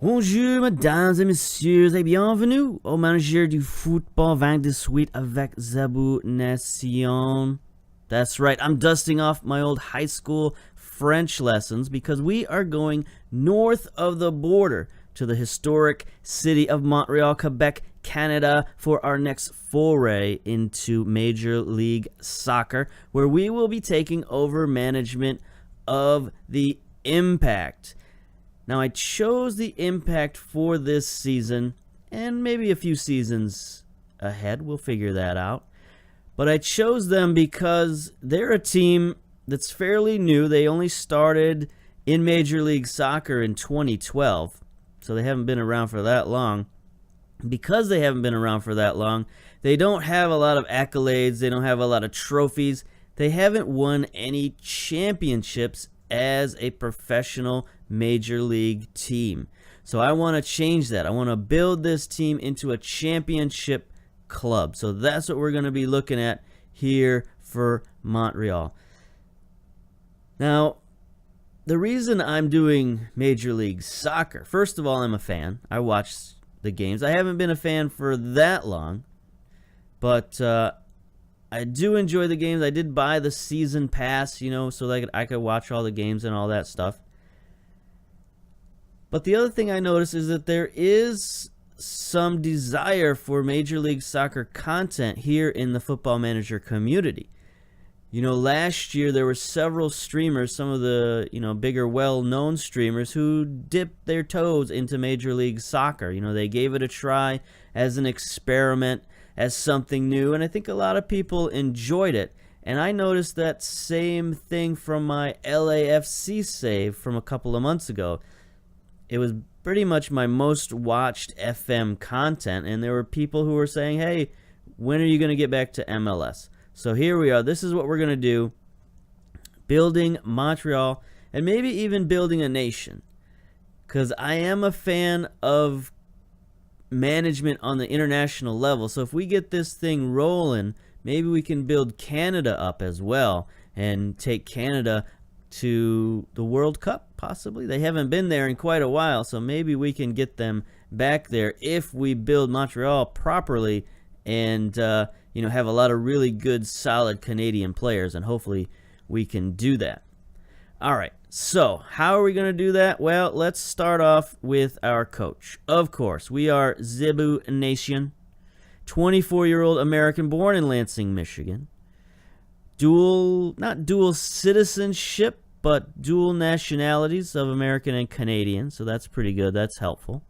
Bonjour, mesdames et messieurs, et bienvenue au manager du football 28 avec Zebu Nation. That's right, I'm dusting off my old high school French lessons because we are going north of the border to the historic city of Montreal, Quebec, Canada for our next foray into Major League Soccer, where we will be taking over management of the Impact. Now, I chose the Impact for this season, and maybe a few seasons ahead. We'll figure that out. But I chose them because they're a team that's fairly new. They only started in Major League Soccer in 2012, so they haven't been around for that long. Because they haven't been around for that long, they don't have a lot of accolades. They don't have a lot of trophies. They haven't won any championships as a professional Major League team. So I want to change that. I want to build this team into a championship club. So that's what we're going to be looking at here for Montreal. Now, the reason I'm doing Major League Soccer, first of all, I'm a fan. I watch the games. I haven't been a fan for that long, but I do enjoy the games. I did buy the season pass, so that I could watch all the games and all that stuff. But the other thing I noticed is that there is some desire for Major League Soccer content here in the Football Manager community. Last year there were several streamers, some of the, bigger, well-known streamers who dipped their toes into Major League Soccer. They gave it a try as an experiment, as something new, and I think a lot of people enjoyed it. And I noticed that same thing from my LAFC save from a couple of months ago. It was pretty much my most watched FM content, and there were people who were saying, hey, when are you going to get back to MLS? So here we are. This is what we're going to do. Building Montreal, and maybe even building a nation. Because I am a fan of management on the international level. So if we get this thing rolling, maybe we can build Canada up as well and take Canada to the World Cup, possibly. They haven't been there in quite a while, so maybe we can get them back there if we build Montreal properly and have a lot of really good, solid Canadian players, and hopefully we can do that. All right, so how are we going to do that? Well, let's start off with our coach. Of course, we are Zebu Nation, 24-year-old American born in Lansing, Michigan. Not dual citizenship, but dual nationalities of American and Canadian, so that's pretty good. That's helpful.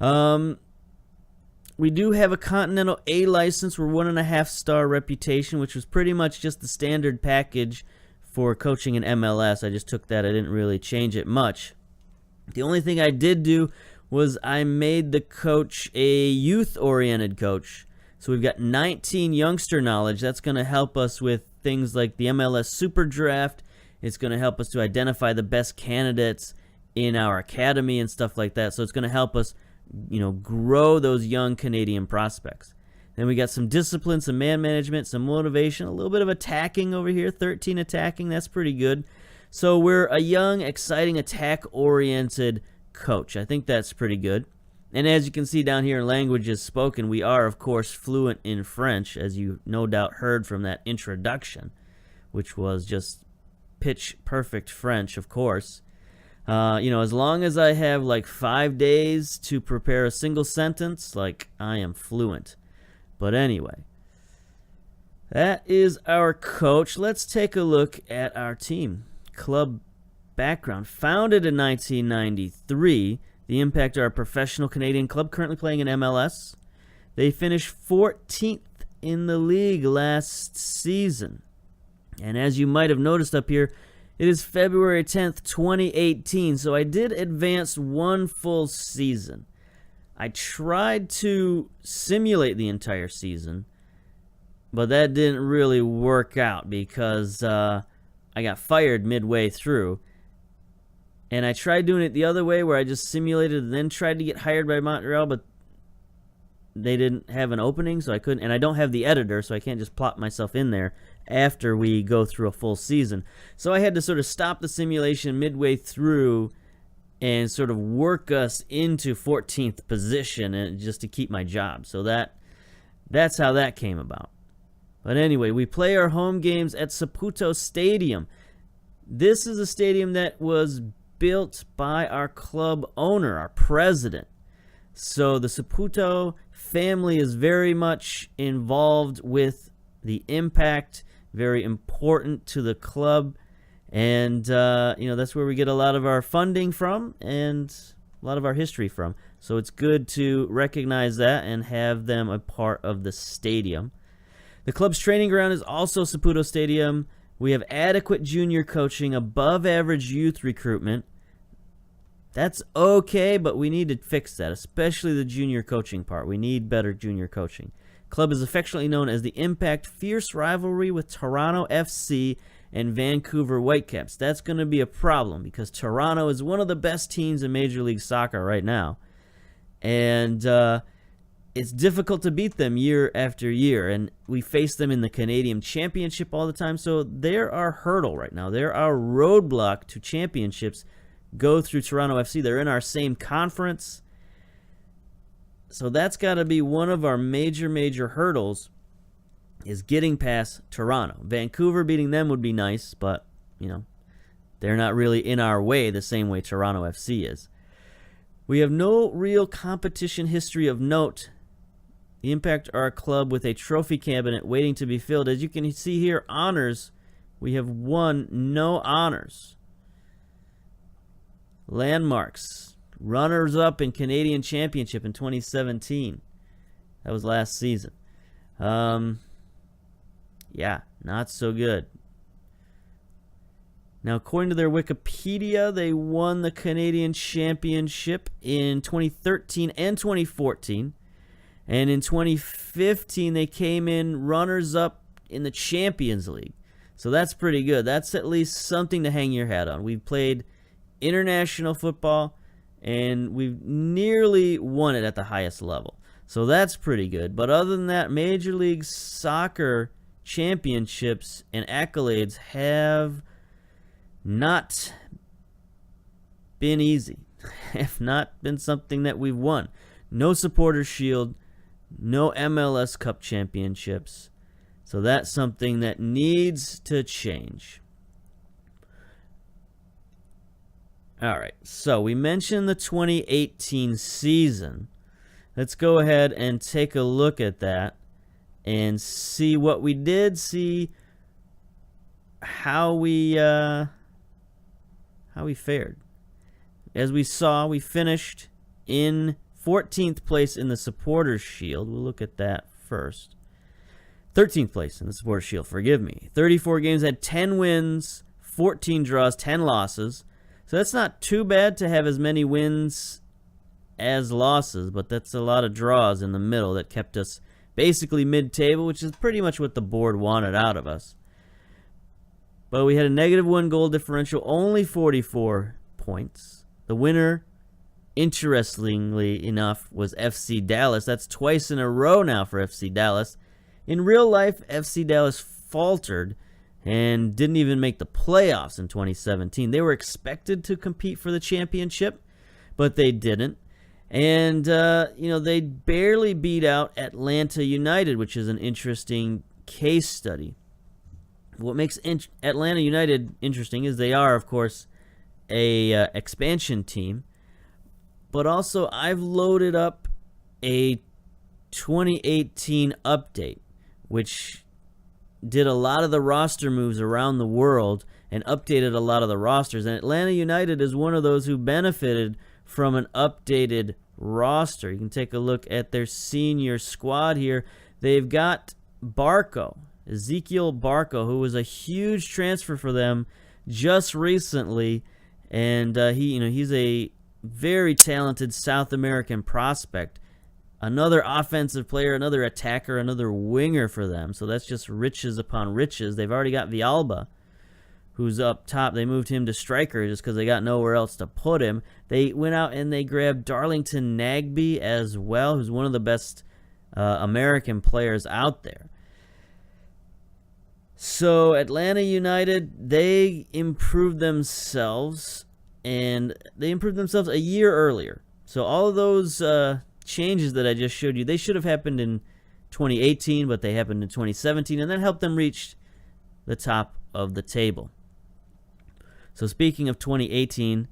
We do have a Continental A license. We're 1.5-star reputation, which was pretty much just the standard package for coaching in MLS. I just took that. I didn't really change it much. The only thing I did do was I made the coach a youth-oriented coach. So we've got 19 youngster knowledge. That's going to help us with things like the MLS Super Draft. It's going to help us to identify the best candidates in our academy and stuff like that. So it's going to help us, grow those young Canadian prospects. Then we got some discipline, some man management, some motivation, a little bit of attacking over here, 13 attacking. That's pretty good. So we're a young, exciting, attack-oriented coach. I think that's pretty good. And as you can see down here in languages spoken, we are, of course, fluent in French, as you no doubt heard from that introduction, which was just pitch-perfect French, of course. As long as I have like 5 days to prepare a single sentence, I am fluent. But anyway, that is our coach. Let's take a look at our team. Club background. Founded in 1993, the Impact are a professional Canadian club currently playing in MLS. They finished 14th in the league last season. And as you might have noticed up here, it is February 10th, 2018, so I did advance one full season. I tried to simulate the entire season, but that didn't really work out because I got fired midway through. And I tried doing it the other way where I just simulated and then tried to get hired by Montreal, but they didn't have an opening, so I couldn't. And I don't have the editor, so I can't just plop myself in there after we go through a full season. So I had to sort of stop the simulation midway through and sort of work us into 14th position and just to keep my job. So that's how that came about. But anyway, we play our home games at Saputo Stadium. This is a stadium that was built by our club owner, our president. So the Saputo family is very much involved with the Impact, very important to the club. And, that's where we get a lot of our funding from and a lot of our history from. So it's good to recognize that and have them a part of the stadium. The club's training ground is also Saputo Stadium. We have adequate junior coaching, above average youth recruitment. That's okay, but we need to fix that, especially the junior coaching part. We need better junior coaching. Club is affectionately known as the Impact, fierce rivalry with Toronto FC and Vancouver Whitecaps. That's going to be a problem because Toronto is one of the best teams in Major League Soccer right now. And it's difficult to beat them year after year. And we face them in the Canadian Championship all the time. So they're our hurdle right now. They're our roadblock to championships. Go through Toronto FC. They're in our same conference. So that's got to be one of our major hurdles, is getting past Toronto. Vancouver beating them would be nice, but, they're not really in our way the same way Toronto FC is. We have no real competition history of note. The Impact are a club with a trophy cabinet waiting to be filled. As you can see here, honors, we have won no honors. Landmarks, runners-up in Canadian Championship in 2017. That was last season. Not so good. Now, according to their Wikipedia, they won the Canadian Championship in 2013 and 2014. And in 2015, they came in runners-up in the Champions League. So that's pretty good. That's at least something to hang your hat on. We've played international football, and we've nearly won it at the highest level. So that's pretty good. But other than that, Major League Soccer championships and accolades have not been easy. Have not been something that we've won. No Supporters Shield, no MLS Cup championships. So that's something that needs to change. All right, so we mentioned the 2018 season. Let's go ahead and take a look at that and see what we did, see how we fared. As we saw, we finished in 14th place in the Supporters Shield. We'll look at that first. 13th place in the Supporters Shield, forgive me. 34 games, had 10 wins, 14 draws, 10 losses. So that's not too bad to have as many wins as losses, but that's a lot of draws in the middle that kept us basically mid-table, which is pretty much what the board wanted out of us. But we had a -1 goal differential, only 44 points. The winner, interestingly enough, was FC Dallas. That's twice in a row now for FC Dallas. In real life, FC Dallas faltered and didn't even make the playoffs in 2017. They were expected to compete for the championship, but they didn't. And, they barely beat out Atlanta United, which is an interesting case study. What makes Atlanta United interesting is they are, of course, a expansion team. But also, I've loaded up a 2018 update, which did a lot of the roster moves around the world and updated a lot of the rosters. And Atlanta United is one of those who benefited from an updated roster. You can take a look at their senior squad here. They've got Ezekiel Barco, who was a huge transfer for them just recently. And he's a very talented South American prospect. Another offensive player, another attacker, another winger for them. So that's just riches upon riches. They've already got Villalba, who's up top. They moved him to striker just because they got nowhere else to put him. They went out and they grabbed Darlington Nagbe as well, who's one of the best American players out there. So Atlanta United, they improved themselves and they improved themselves a year earlier. So all of those changes that I just showed you, they should have happened in 2018, but they happened in 2017, and that helped them reach the top of the table. So speaking of 2018,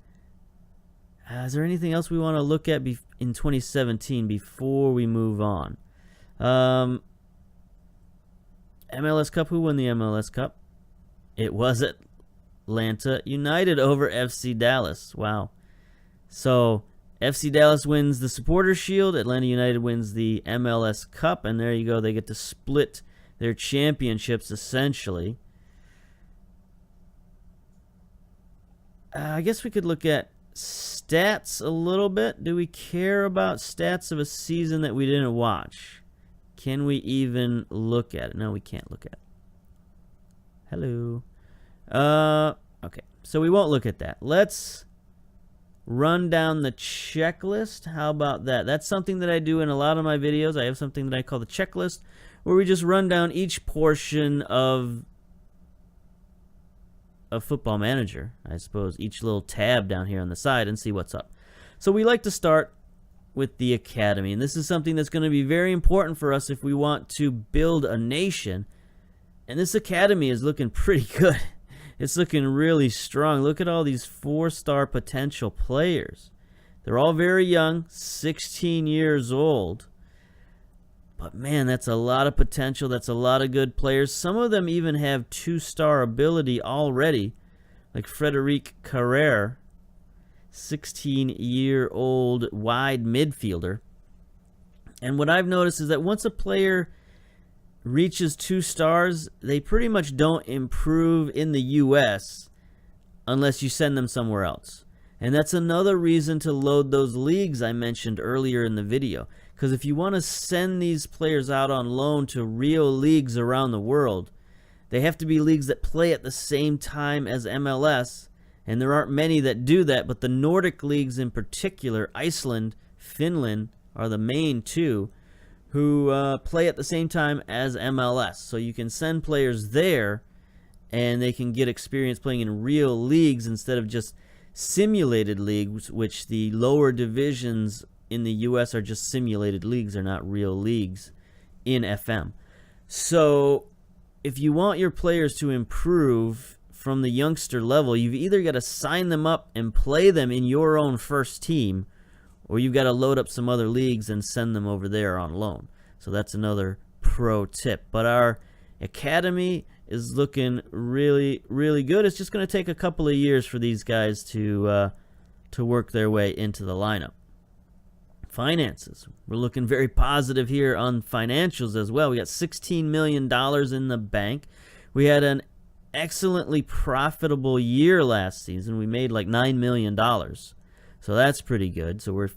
is there anything else we want to look at in 2017 before we move on? MLS Cup, who won the MLS Cup? It was Atlanta United over FC Dallas. Wow. So FC Dallas wins the Supporters Shield, Atlanta United wins the MLS Cup, and there you go. They get to split their championships, essentially. I guess we could look at stats a little bit. Do we care about stats of a season that we didn't watch? Can we even look at it? No, we can't look at it. Hello. Okay, so we won't look at that. Let's run down the checklist. How about that? That's something that I do in a lot of my videos. I have something that I call the checklist, where we just run down each portion of Football Manager, I suppose, each little tab down here on the side, and see what's up. So we like to start with the academy, and this is something that's going to be very important for us if we want to build a nation. And this academy is looking pretty good. It's looking really strong. Look at all these 4-star potential players. They're all very young, 16 years old. But man, that's a lot of potential. That's a lot of good players. Some of them even have 2-star ability already, like Frederic Carrere, 16-year-old wide midfielder. And what I've noticed is that once a player reaches 2 stars, they pretty much don't improve in the U.S. unless you send them somewhere else. And that's another reason to load those leagues I mentioned earlier in the video. Because if you want to send these players out on loan to real leagues around the world, they have to be leagues that play at the same time as MLS. And there aren't many that do that, but the Nordic leagues in particular, Iceland, Finland, are the main two who play at the same time as MLS. So you can send players there, and they can get experience playing in real leagues instead of just simulated leagues, which the lower divisions in the U.S. are just simulated leagues. They're not real leagues in FM. So if you want your players to improve from the youngster level, you've either got to sign them up and play them in your own first team, or you've got to load up some other leagues and send them over there on loan. So that's another pro tip. But our academy is looking really, really good. It's just going to take a couple of years for these guys to work their way into the lineup. Finances. We're looking very positive here on financials as well. We got $16 million in the bank. We had an excellently profitable year last season. We made like $9 million. So that's pretty good. So we're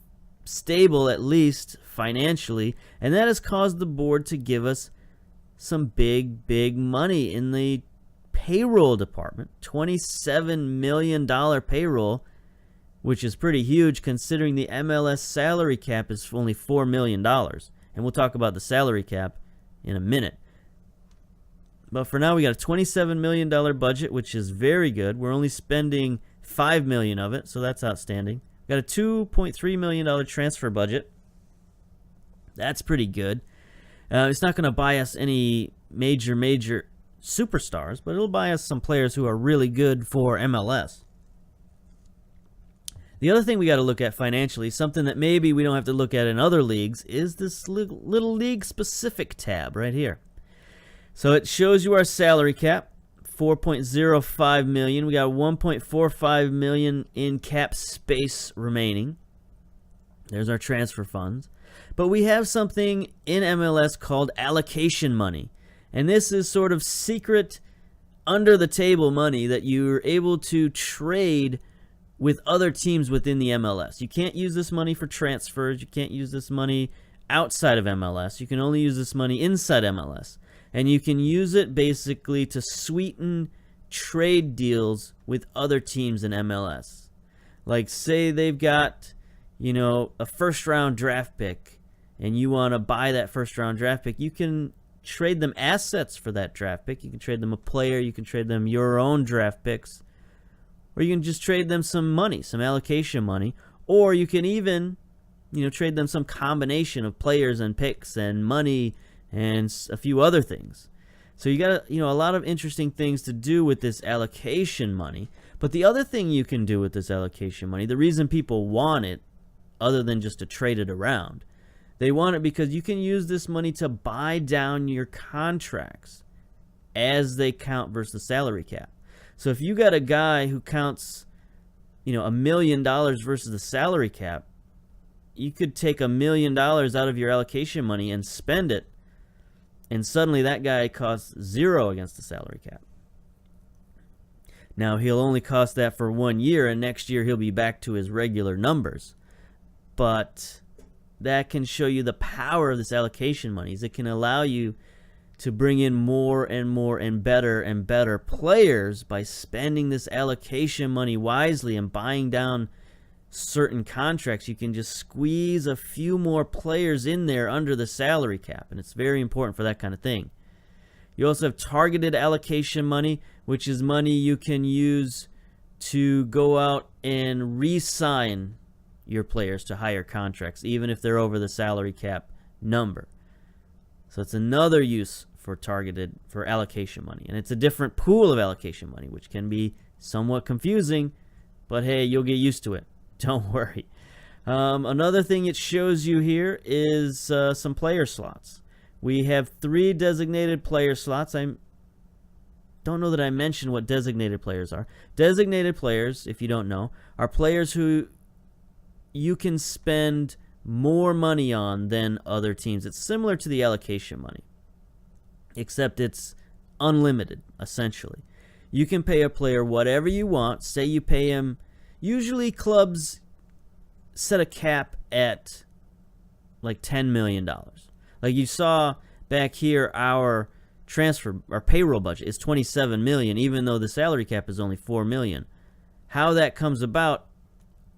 stable, at least financially, and that has caused the board to give us some big money in the payroll department. $27 million payroll, which is pretty huge considering the MLS salary cap is only $4 million. And we'll talk about the salary cap in a minute. But for now, we got a $27 million budget, which is very good. We're only spending $5 million of it, so that's outstanding. Got a $2.3 million transfer budget. That's pretty good. It's not going to buy us any major superstars, but it'll buy us some players who are really good for MLS. The other thing we got to look at financially, something that maybe we don't have to look at in other leagues, is this little league-specific tab right here. So it shows you our salary cap. $4.05 million. We got $1.45 million in cap space remaining. There's our transfer funds. But we have something in MLS called allocation money. And this is sort of secret, under-the-table money that you're able to trade with other teams within the MLS. You can't use this money for transfers. You can't use this money outside of MLS. You can only use this money inside MLS. And you can use it basically to sweeten trade deals with other teams in MLS. Like, say they've got, a first-round draft pick, and you want to buy that first-round draft pick. You can trade them assets for that draft pick. You can trade them a player. You can trade them your own draft picks. or you can just trade them some money, some allocation money, or you can even, trade them some combination of players and picks and money and a few other things. So you got, a lot of interesting things to do with this allocation money. But the other thing you can do with this allocation money, the reason people want it, other than just to trade it around, they want it because you can use this money to buy down your contracts as they count versus the salary cap. So if you got a guy who counts, $1 million versus the salary cap, you could take $1 million out of your allocation money and spend it, and suddenly that guy costs 0 against the salary cap. Now, he'll only cost that for 1 year, and next year he'll be back to his regular numbers. But that can show you the power of this allocation money. It can allow you to bring in more and more and better players by spending this allocation money wisely and buying down certain contracts. You can just squeeze a few more players in there under the salary cap, and it's very important for that kind of thing. You also have targeted allocation money, which is money you can use to go out and re-sign your players to higher contracts, even if they're over the salary cap number. So it's another use for allocation money. And it's a different pool of allocation money, which can be somewhat confusing, but hey, you'll get used to it. Don't worry. Another thing it shows you here is some player slots. We have 3 designated player slots. I don't know that I mentioned what designated players are. Designated players, if you don't know, are players who you can spend more money on than other teams. It's similar to the allocation money, except it's unlimited, essentially. You can pay a player whatever you want. Say you pay him, usually clubs set a cap at like $10 million. Like you saw back here, our payroll budget is $27 million, even though the salary cap is only $4 million. How that comes about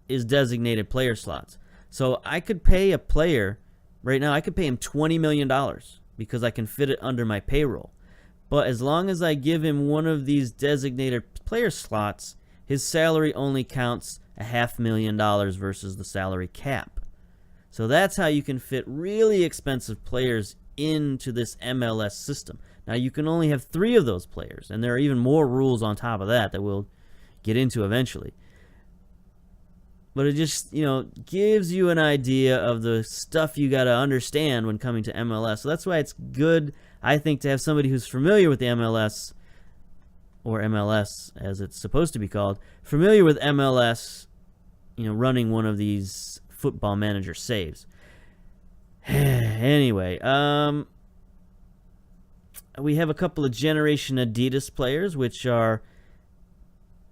is designated player slots. So I could pay a player right now, I could pay him $20 million because I can fit it under my payroll. But as long as I give him one of these designated player slots, his salary only counts $500,000 versus the salary cap. So that's how you can fit really expensive players into this MLS system. Now you can only have 3 of those players, and there are even more rules on top of that we'll get into eventually. But it just, gives you an idea of the stuff you got to understand when coming to MLS. So that's why it's good, I think, to have somebody who's familiar with the MLS, or MLS as it's supposed to be called, familiar with MLS, running one of these Football Manager saves. Anyway, we have a couple of Generation Adidas players, which are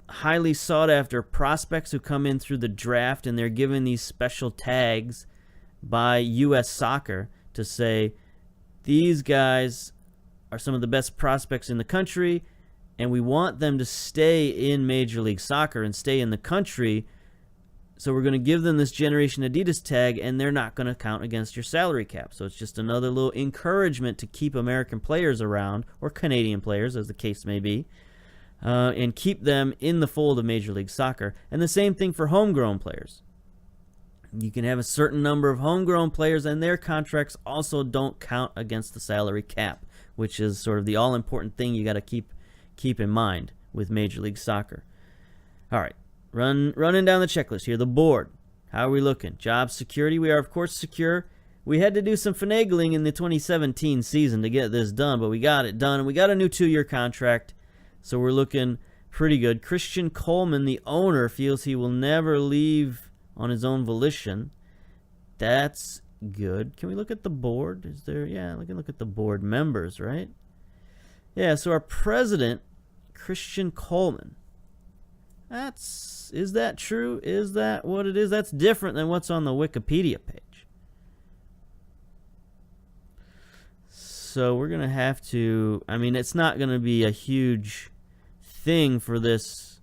highly sought after prospects who come in through the draft, and they're given these special tags by U.S. Soccer to say these guys are some of the best prospects in the country, and we want them to stay in Major League Soccer and stay in the country, so we're going to give them this Generation Adidas tag, and they're not going to count against your salary cap. So it's just another little encouragement to keep American players around, or Canadian players, as the case may be, and keep them in the fold of Major League Soccer. And the same thing for homegrown players. You can have a certain number of homegrown players, and their contracts also don't count against the salary cap, which is sort of the all-important thing you got to keep in mind with Major League Soccer. All right, running down the checklist here. The board. How are we looking? Job security. We are, of course, secure. We had to do some finagling in the 2017 season to get this done, but we got it done, and we got a new 2-year contract. So we're looking pretty good. Christian Coleman, the owner, feels he will never leave on his own volition. That's good. Can we look at the board? We can look at the board members, right? Yeah, so our president, Christian Coleman. Is that true? Is that what it is? That's different than what's on the Wikipedia page. So we're going to have to, it's not going to be a huge thing for this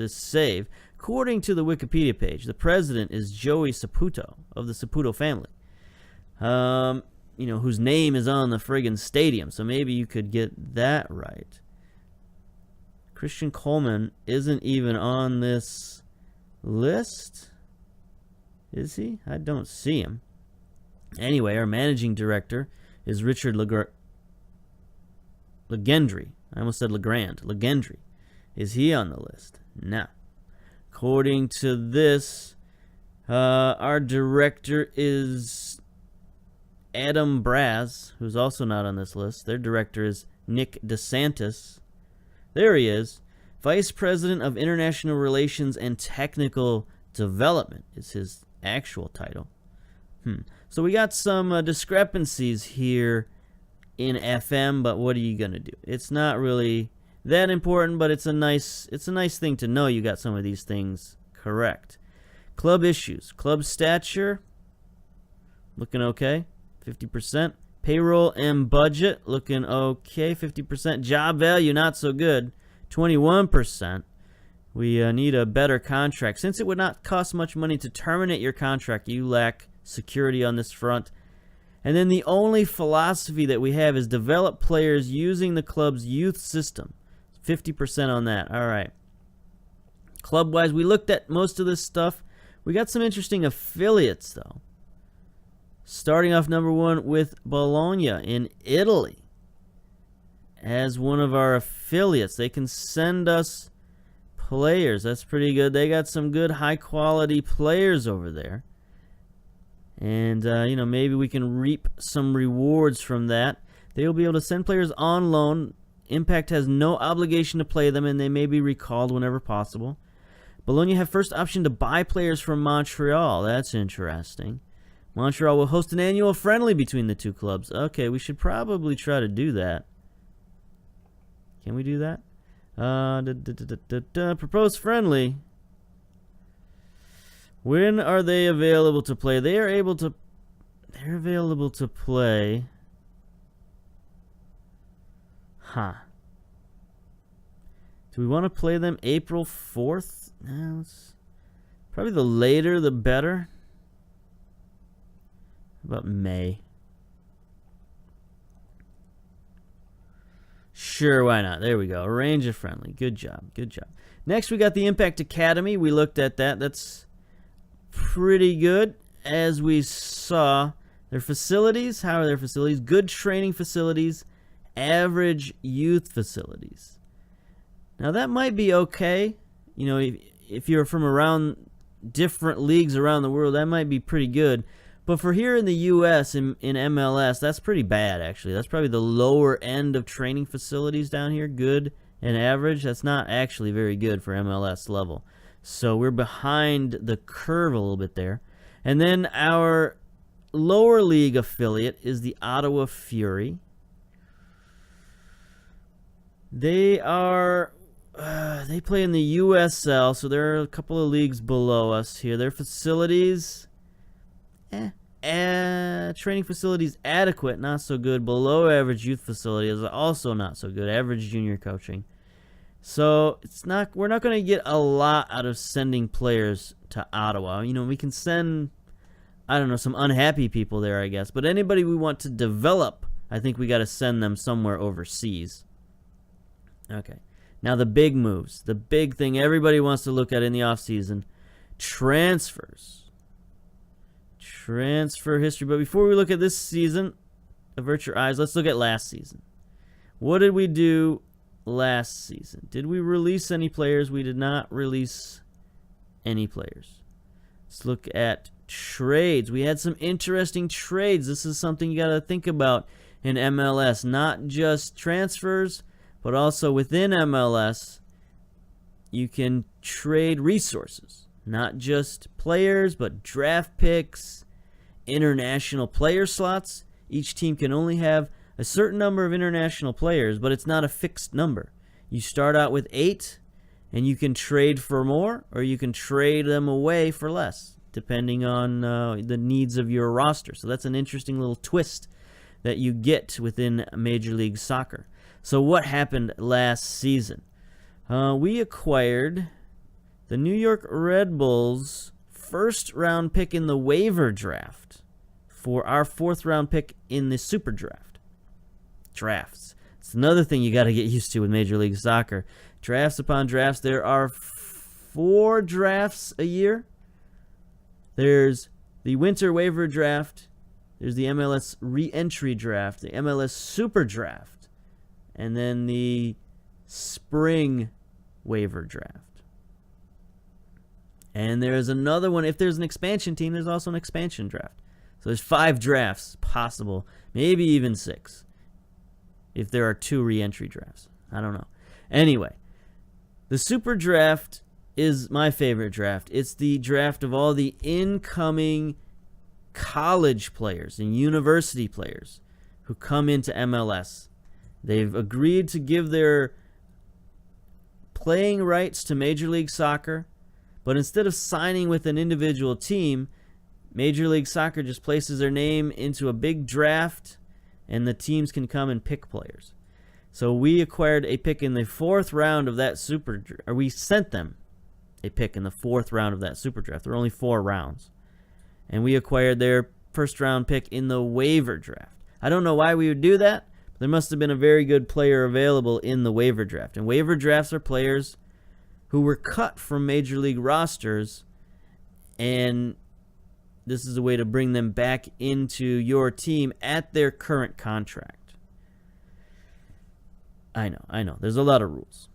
save. According to the Wikipedia page, the president is Joey Saputo of the Saputo family, whose name is on the friggin' stadium. So maybe you could get that right. Christian Coleman isn't even on this list. Is he? I don't see him. Anyway, our managing director is Richard Legendry. I almost said Legrand. Legendry. Is he on the list? No. According to this, our director is Adam Braz, who's also not on this list. Their director is Nick DeSantis. There he is. Vice President of International Relations and Technical Development is his actual title. So we got some discrepancies here in FM, but what are you gonna do? It's not really that important, but it's a nice thing to know you got some of these things correct. Club issues, club stature, looking okay, 50%. Payroll and budget, looking okay, 50%. Job value, not so good, 21%. We need a better contract. Since it would not cost much money to terminate your contract, you lack security on this front. And then the only philosophy that we have is develop players using the club's youth system. 50% on that. All right. Club-wise, we looked at most of this stuff. We got some interesting affiliates, though. Starting off number 1 with Bologna in Italy. As one of our affiliates, they can send us players. That's pretty good. They got some good high-quality players over there. And, maybe we can reap some rewards from that. They will be able to send players on loan. Impact has no obligation to play them, and they may be recalled whenever possible. Bologna have first option to buy players from Montreal. That's interesting. Montreal will host an annual friendly between the two clubs. Okay, we should probably try to do that. Can we do that? Proposed friendly. When are they available to play? They're available to play. Do we want to play them April 4th? No, probably the later the better. How about May? Sure, why not? There we go. Arrange a friendly. Good job. Good job. Next, we got the Impact Academy. We looked at that. That's pretty good. As we saw, their facilities. How are their facilities? Good training facilities. Average youth facilities. Now, that might be okay. You know, if you're from around different leagues around the world, that might be pretty good. But for here in the U.S., in MLS, that's pretty bad, actually. That's probably the lower end of training facilities down here, good and average. That's not actually very good for MLS level. So we're behind the curve a little bit there. And then our lower league affiliate is the Ottawa Fury. They play in the USL, so there are a couple of leagues below us here. Their facilities... training facilities adequate, not so good. Below average youth facility is also not so good. Average junior coaching. So we're not going to get a lot out of sending players to Ottawa. You know, we can send, I don't know, some unhappy people there, I guess. But anybody we want to develop, I think we got to send them somewhere overseas. Okay. Now the big moves. The big thing everybody wants to look at in the offseason. Transfers. Transfer history. But before we look at this season, avert your eyes. Let's look at last season. What did we do last season? Did we release any players? We did not release any players. Let's look at trades. We had some interesting trades. This is something you got to think about in MLS. Not just transfers, but also within MLS, you can trade resources. Not just players, but draft picks, international player slots. Each team can only have a certain number of international players, but it's not a fixed number. You start out with 8, and you can trade for more, or you can trade them away for less, depending on the needs of your roster. So that's an interesting little twist that you get within Major League Soccer. So what happened last season? We acquired the New York Red Bulls' first-round pick in the waiver draft for our 4th-round pick in the Super Draft. Drafts. It's another thing you got to get used to with Major League Soccer. Drafts upon drafts. There are 4 drafts a year. There's the winter waiver draft. There's the MLS re-entry draft, the MLS super draft, and then the spring waiver draft. And there's another one. If there's an expansion team, there's also an expansion draft. So there's 5 drafts possible, maybe even 6. If there are 2 re-entry drafts. I don't know. Anyway, the super draft is my favorite draft. It's the draft of all the incoming college players and university players who come into MLS. They've agreed to give their playing rights to Major League Soccer, but instead of signing with an individual team, Major League Soccer just places their name into a big draft, and the teams can come and pick players. So we acquired a pick in the 4th round of that or we sent them a pick in the 4th round of that super draft. There were only 4 rounds. And we acquired their 1st round pick in the waiver draft. I don't know why we would do that, but there must have been a very good player available in the waiver draft. And waiver drafts are players who were cut from major league rosters, and this is a way to bring them back into your team at their current contract. I know. There's a lot of rules.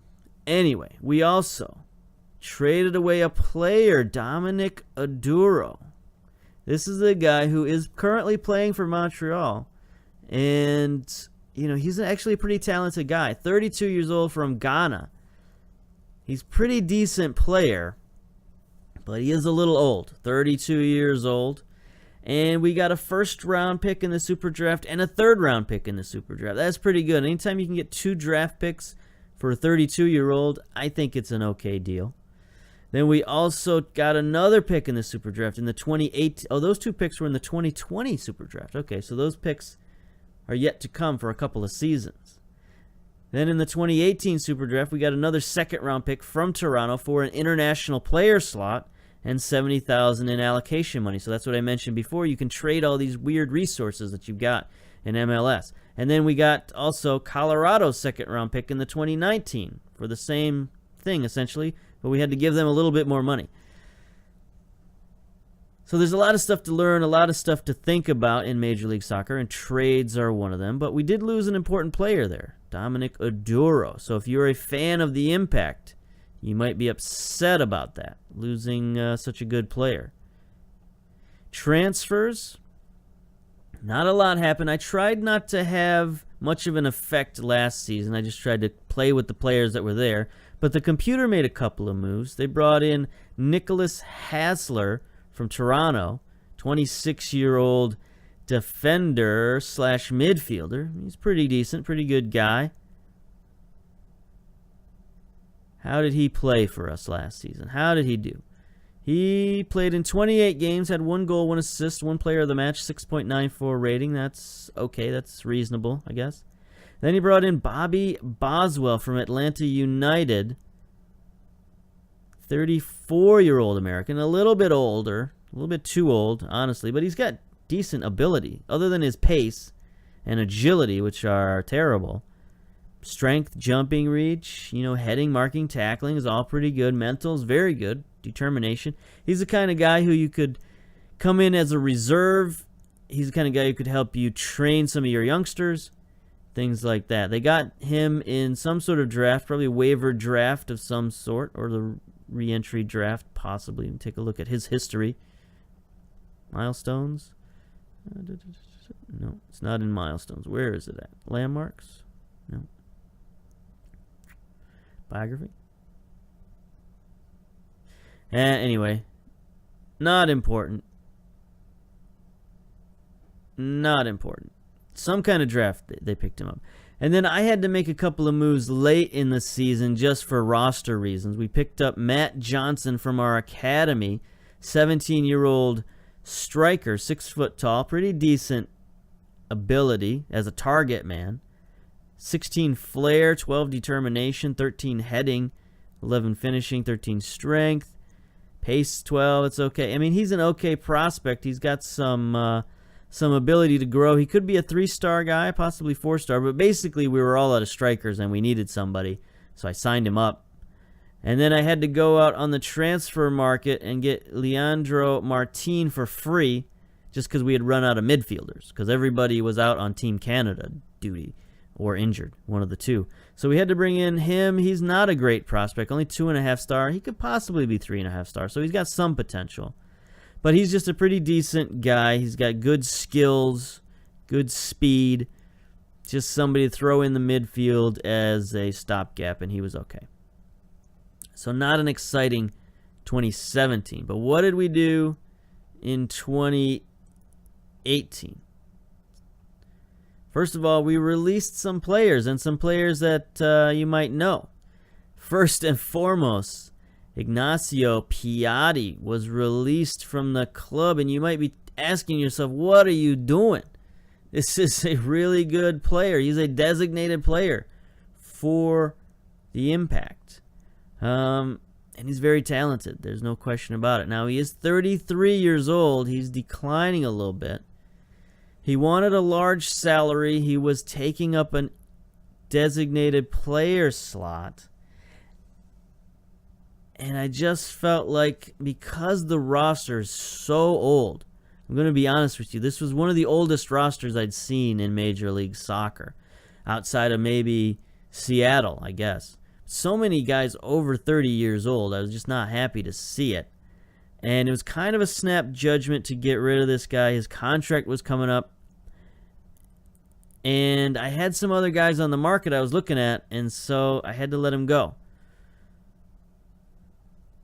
Anyway, we also traded away a player, Dominic Aduro. This is a guy who is currently playing for Montreal, and he's actually a pretty talented guy. 32 years old, from Ghana. He's a pretty decent player, but he is a little old. 32 years old. And we got a 1st round pick in the super draft and a 3rd round pick in the super draft. That's pretty good. Anytime you can get 2 draft picks for a 32-year-old, I think it's an okay deal. Then we also got another pick in the super draft in the 2018. Oh, those 2 picks were in the 2020 super draft. Okay, so those picks are yet to come for a couple of seasons. Then in the 2018 super draft, we got another 2nd round pick from Toronto for an international player slot and $70,000 in allocation money. So that's what I mentioned before. You can trade all these weird resources that you've got in MLS. And then we got also Colorado's 2nd round pick in the 2019 for the same thing, essentially, but we had to give them a little bit more money. So there's a lot of stuff to learn, a lot of stuff to think about in Major League Soccer, and trades are one of them. But we did lose an important player there, Dominic Aduro. So if you're a fan of the Impact, you might be upset about that, losing such a good player. Transfers, not a lot happened. I tried not to have much of an effect last season. I just tried to play with the players that were there. But the computer made a couple of moves. They brought in Nicholas Hasler from Toronto, 26-year-old defender/midfielder. He's pretty decent, pretty good guy. How did he play for us last season? How did he do? He played in 28 games, had 1 goal, 1 assist, 1 player of the match, 6.94 rating. That's okay. That's reasonable, I guess. Then he brought in Bobby Boswell from Atlanta United, 34-year-old American, a little bit older, a little bit too old, honestly, but he's got decent ability, other than his pace and agility, which are terrible. Strength, jumping, reach, heading, marking, tackling is all pretty good. Mental is very good. Determination. He's the kind of guy who you could come in as a reserve. He's the kind of guy who could help you train some of your youngsters, things like that. They got him in some sort of draft, probably a waiver draft of some sort, or the re-entry draft, possibly. You can take a look at his history. Milestones? No, it's not in milestones. Where is it at? Landmarks? No. Biography? Anyway, not important. Not important. Some kind of draft, they picked him up. And then I had to make a couple of moves late in the season just for roster reasons. We picked up Matt Johnson from our academy, 17-year-old striker, 6 foot tall, pretty decent ability as a target man. 16 flair, 12 determination, 13 heading, 11 finishing, 13 strength, pace 12. It's okay. I mean, he's an okay prospect. He's got some some ability to grow. He could be a 3-star guy, possibly 4-star, but basically we were all out of strikers and we needed somebody, so I signed him up. And then I had to go out on the transfer market and get Leandro Martin for free just because we had run out of midfielders because everybody was out on Team Canada duty or injured, one of the two. So we had to bring in him. He's not a great prospect, only 2.5-star. He could possibly be 3.5-star, so he's got some potential. But he's just a pretty decent guy. He's got good skills, good speed, just somebody to throw in the midfield as a stopgap, and he was okay. So not an exciting 2017. But what did we do in 2018? First of all, we released some players, and some players that you might know. First and foremost, Ignacio Piatti was released from the club, and you might be asking yourself, what are you doing? This is a really good player. He's a designated player for the Impact. And he's very talented. There's no question about it. Now, he is 33 years old. He's declining a little bit. He wanted a large salary. He was taking up a designated player slot. And I just felt like because the roster is so old, I'm going to be honest with you, this was one of the oldest rosters I'd seen in Major League Soccer, outside of maybe Seattle, I guess. So many guys over 30 years old, I was just not happy to see it. And it was kind of a snap judgment to get rid of this guy. His contract was coming up. And I had some other guys on the market I was looking at, and so I had to let him go.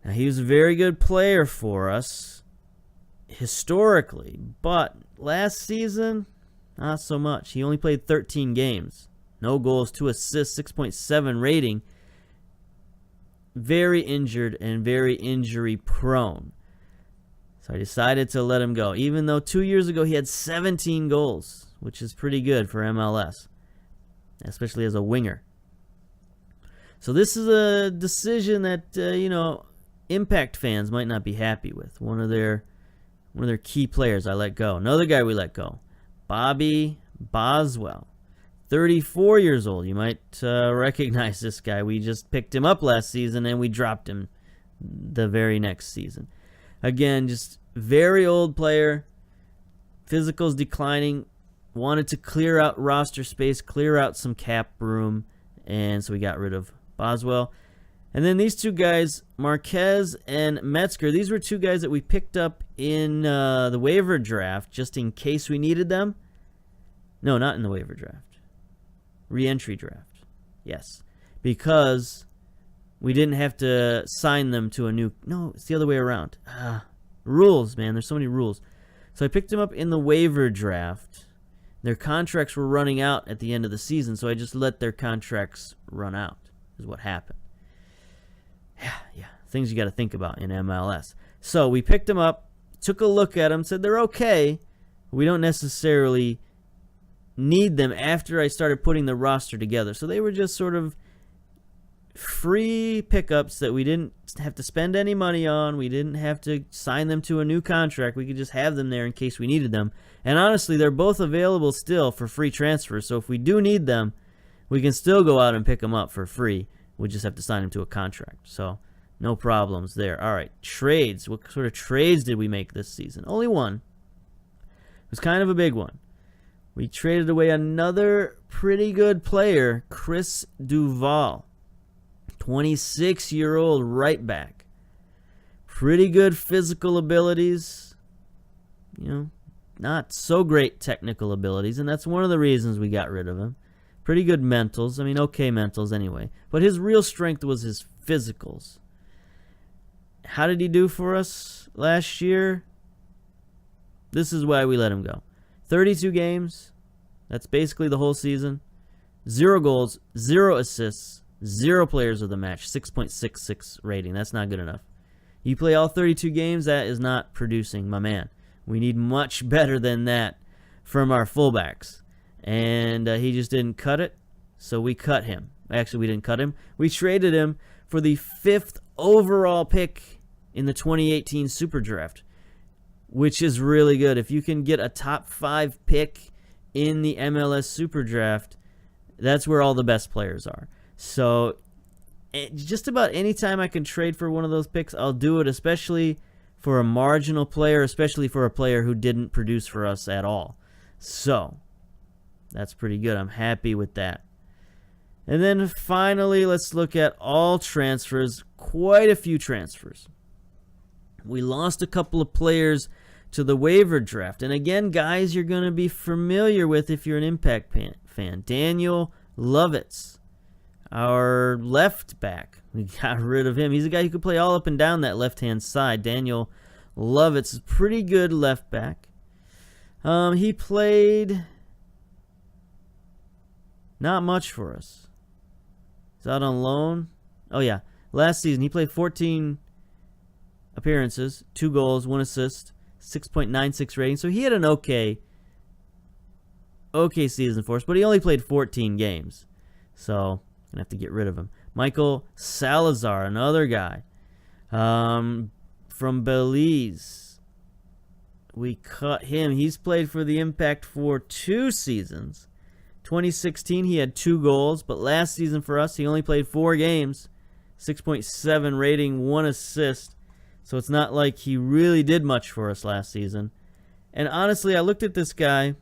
Now, he was a very good player for us historically, but last season, not so much. He only played 13 games. No goals, 2 assists, 6.7 rating. Very injured and very injury prone. So I decided to let him go, even though 2 years ago he had 17 goals, which is pretty good for MLS, especially as a winger. So this is a decision that, Impact fans might not be happy with. One of their key players I let go. Another guy we let go, Bobby Boswell. 34 years old. You might recognize this guy. We just picked him up last season and we dropped him the very next season. Again, just very old player. Physical's declining. Wanted to clear out roster space, clear out some cap room, and so we got rid of Boswell. And then these two guys, Marquez and Metzger, these were two guys that we picked up in the waiver draft just in case we needed them. No, not in the waiver draft. Re-entry draft. Yes. Because we didn't have to sign them to a new... No, it's the other way around. Rules, man. There's so many rules. So I picked them up in the waiver draft. Their contracts were running out at the end of the season, so I just let their contracts run out, is what happened. Yeah. Things you got to think about in MLS. So we picked them up, took a look at them, said they're okay. We don't necessarily need them after I started putting the roster together. So they were just sort of free pickups that we didn't have to spend any money on. We didn't have to sign them to a new contract. We could just have them there in case we needed them. And honestly, they're both available still for free transfer. So if we do need them, we can still go out and pick them up for free. We just have to sign them to a contract. So no problems there. All right, trades. What sort of trades did we make this season? Only one. It was kind of a big one. We traded away another pretty good player, Chris Duval, 26-year-old right back. Pretty good physical abilities, not so great technical abilities, and that's one of the reasons we got rid of him. Pretty good mentals, okay mentals anyway. But his real strength was his physicals. How did he do for us last year? This is why we let him go. 32 games. That's basically the whole season. 0 goals, 0 assists, 0 players of the match, 6.66 rating. That's not good enough. You play all 32 games, that is not producing, my man. We need much better than that from our fullbacks. And he just didn't cut it, so we cut him. Actually, we didn't cut him. We traded him for the 5th overall pick in the 2018 Super Draft. which is really good. If you can get a top 5 pick in the MLS Super Draft, that's where all the best players are. So just about any time I can trade for one of those picks, I'll do it, especially for a marginal player, especially for a player who didn't produce for us at all. So that's pretty good. I'm happy with that. And then finally, let's look at all transfers. Quite a few transfers. We lost a couple of players to the waiver draft. And again, guys, you're going to be familiar with if you're an Impact fan. Daniel Lovitz, our left back. We got rid of him. He's a guy who could play all up and down that left-hand side. Daniel Lovitz is pretty good left back. He played not much for us. He's out on loan. Oh, yeah. Last season, he played 14 appearances, 2 goals, 1 assist, 6.96 rating. So he had an okay season for us, but he only played 14 games. So I'm going to have to get rid of him. Michael Salazar, another guy from Belize. We cut him. He's played for the Impact for 2 seasons. 2016, he had 2 goals, but last season for us, he only played 4 games, 6.7 rating, 1 assist. So it's not like he really did much for us last season. And honestly, I looked at this guy,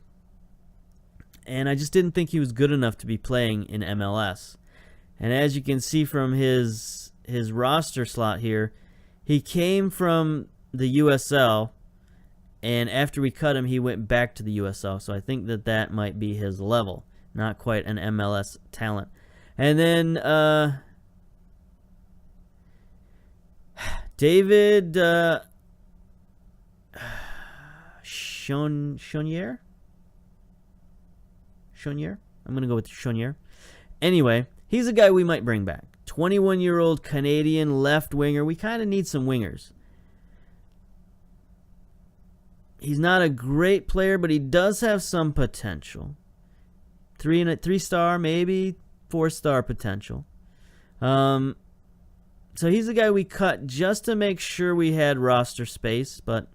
and I just didn't think he was good enough to be playing in MLS. And as you can see from his roster slot here, he came from the USL, and after we cut him, he went back to the USL. So I think that might be his level. Not quite an MLS talent. And then David Chonier? I'm going to go with Chonier. Anyway, he's a guy we might bring back. 21-year-old Canadian left winger. We kind of need some wingers. He's not a great player, but he does have some potential. 3-star, maybe 4-star potential. So he's the guy we cut just to make sure we had roster space. But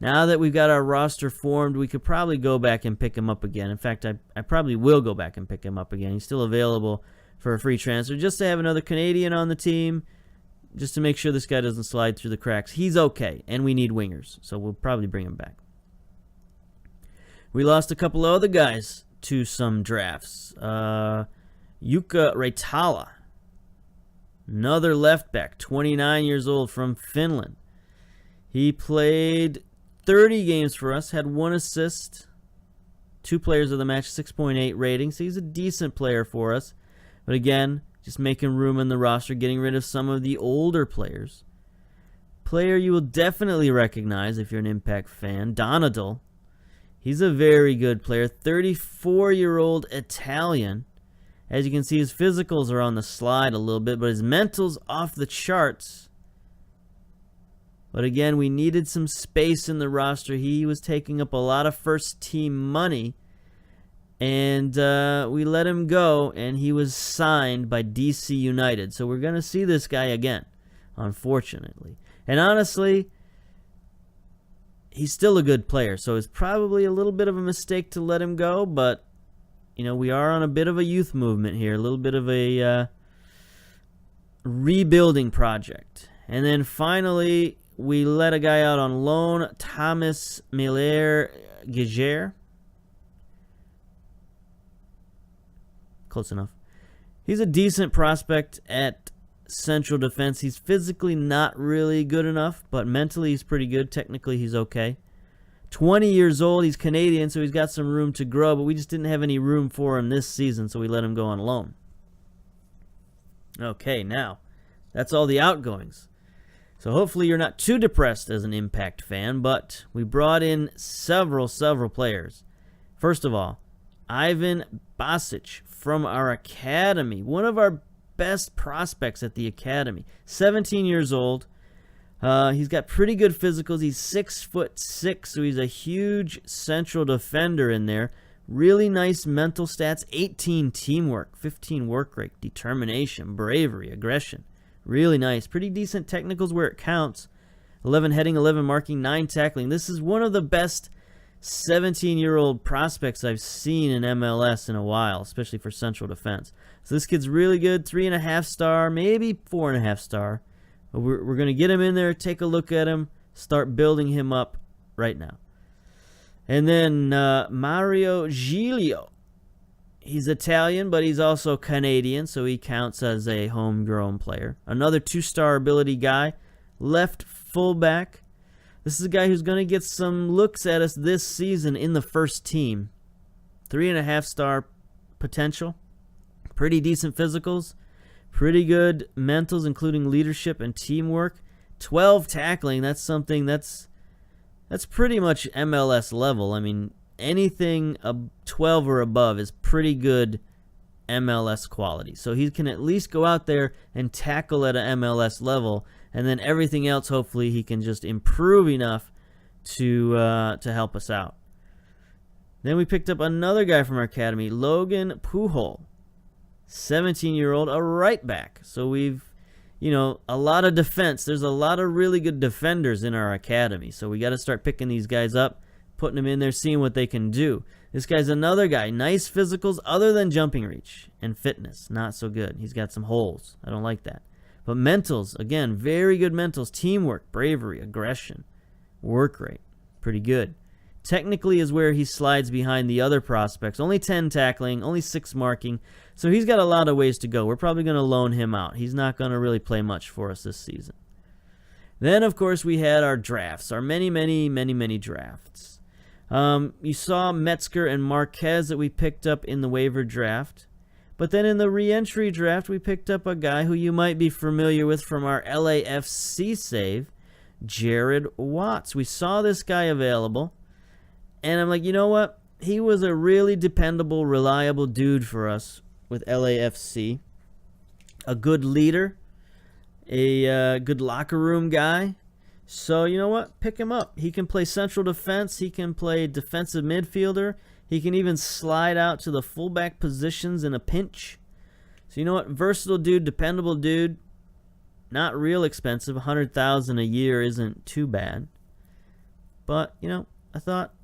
now that we've got our roster formed, we could probably go back and pick him up again. In fact, I probably will go back and pick him up again. He's still available for a free transfer, just to have another Canadian on the team, just to make sure this guy doesn't slide through the cracks. He's okay, and we need wingers, so we'll probably bring him back. We lost a couple of other guys to some drafts. Jukka Raitala, another left back, 29 years old, from Finland. He played 30 games for us, had 1 assist, 2 players of the match, 6.8 rating, so he's a decent player for us. But again, just making room in the roster, getting rid of some of the older players. Player you will definitely recognize if you're an Impact fan, Donadel. He's a very good player, 34-year-old Italian. As you can see, his physicals are on the slide a little bit, but his mental's off the charts. But again, we needed some space in the roster. He was taking up a lot of first-team money. And we let him go, and he was signed by DC United. So we're going to see this guy again, unfortunately. And honestly, he's still a good player. So it's probably a little bit of a mistake to let him go. But, you know, we are on a bit of a youth movement here, a little bit of a rebuilding project. And then finally, we let a guy out on loan, Thomas Miller-Giger. Close enough. He's a decent prospect at central defense. He's physically not really good enough, but mentally he's pretty good. Technically he's okay. 20 years old. He's Canadian, so he's got some room to grow, but we just didn't have any room for him this season, so we let him go on loan. Okay, now, that's all the outgoings. So hopefully you're not too depressed as an Impact fan, but we brought in several players. First of all, Ivan Basic from our academy, one of our best prospects at the academy, 17 years old. He's got pretty good physicals. He's 6'6", so he's a huge central defender in there. Really nice mental stats, 18 teamwork, 15 work rate, determination, bravery, aggression. Really nice. Pretty decent technicals where it counts. 11 heading, 11 marking, 9 tackling. This is one of the best 17-year-old prospects I've seen in MLS in a while, especially for central defense. So this kid's really good, 3.5 star, maybe 4.5 star. But we're going to get him in there, take a look at him, start building him up right now. And then Mario Giglio. He's Italian, but he's also Canadian, so he counts as a homegrown player. Another 2-star ability guy, left fullback. This is a guy who's going to get some looks at us this season in the first team. 3.5 star potential. Pretty decent physicals. Pretty good mentals, including leadership and teamwork. 12 tackling, that's something that's pretty much MLS level. I mean, anything 12 or above is pretty good MLS quality. So he can at least go out there and tackle at an MLS level, and then everything else, hopefully, he can just improve enough to help us out. Then we picked up another guy from our academy, Logan Pujol, 17-year-old, a right back. So we've, a lot of defense. There's a lot of really good defenders in our academy. So we got to start picking these guys up, putting them in there, seeing what they can do. This guy's another guy. Nice physicals other than jumping reach and fitness. Not so good. He's got some holes. I don't like that. But mentals, again, very good mentals. Teamwork, bravery, aggression, work rate. Pretty good. Technically is where he slides behind the other prospects. Only 10 tackling, only 6 marking. So he's got a lot of ways to go. We're probably going to loan him out. He's not going to really play much for us this season. Then, of course, we had our drafts, our many drafts. You saw Metzger and Marquez that we picked up in the waiver draft. But then in the re-entry draft, we picked up a guy who you might be familiar with from our LAFC save, Jared Watts. We saw this guy available, and I'm like, you know what? He was a really dependable, reliable dude for us with LAFC. A good leader, a good locker room guy. So, you know what? Pick him up. He can play central defense. He can play defensive midfielder. He can even slide out to the fullback positions in a pinch. So, you know what? Versatile dude, dependable dude. Not real expensive. $100,000 a year isn't too bad. But, I thought,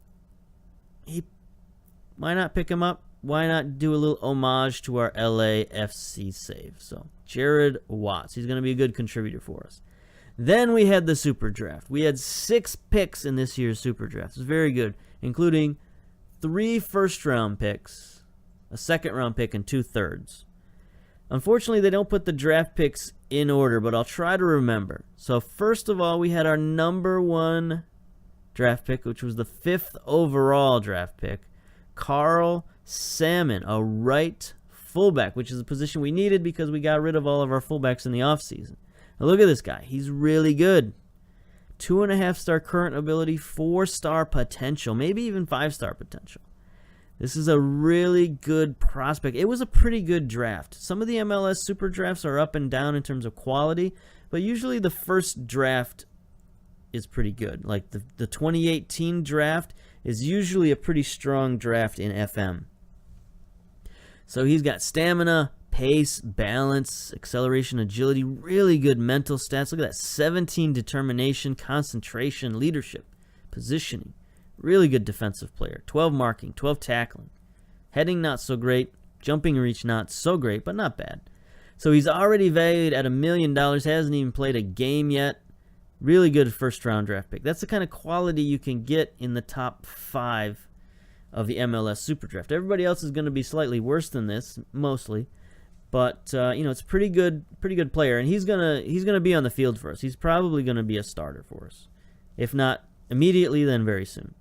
why not pick him up? Why not do a little homage to our LAFC save? So, Jared Watts. He's going to be a good contributor for us. Then we had the Super Draft. We had 6 picks in this year's Super Draft. It was very good, including 3 first-round picks, a second-round pick, and 2 thirds. Unfortunately, they don't put the draft picks in order, but I'll try to remember. So first of all, we had our number 1 draft pick, which was the 5th overall draft pick, Carl Salmon, a right fullback, which is a position we needed because we got rid of all of our fullbacks in the offseason. Now look at this guy. He's really good. 2.5 star current ability, 4 star potential, maybe even 5 star potential. This is a really good prospect. It was a pretty good draft. Some of the MLS super drafts are up and down in terms of quality, but usually the first draft is pretty good. Like the 2018 draft is usually a pretty strong draft in FM. So he's got stamina, pace, balance, acceleration, agility, really good mental stats. Look at that, 17 determination, concentration, leadership, positioning. Really good defensive player. 12 marking, 12 tackling. Heading not so great, jumping reach not so great, but not bad. So he's already valued at $1 million, hasn't even played a game yet. Really good first round draft pick. That's the kind of quality you can get in the top 5 of the MLS Super Draft. Everybody else is going to be slightly worse than this, mostly. But it's pretty good player, and he's gonna be on the field for us. He's probably gonna be a starter for us, if not immediately, then very soon.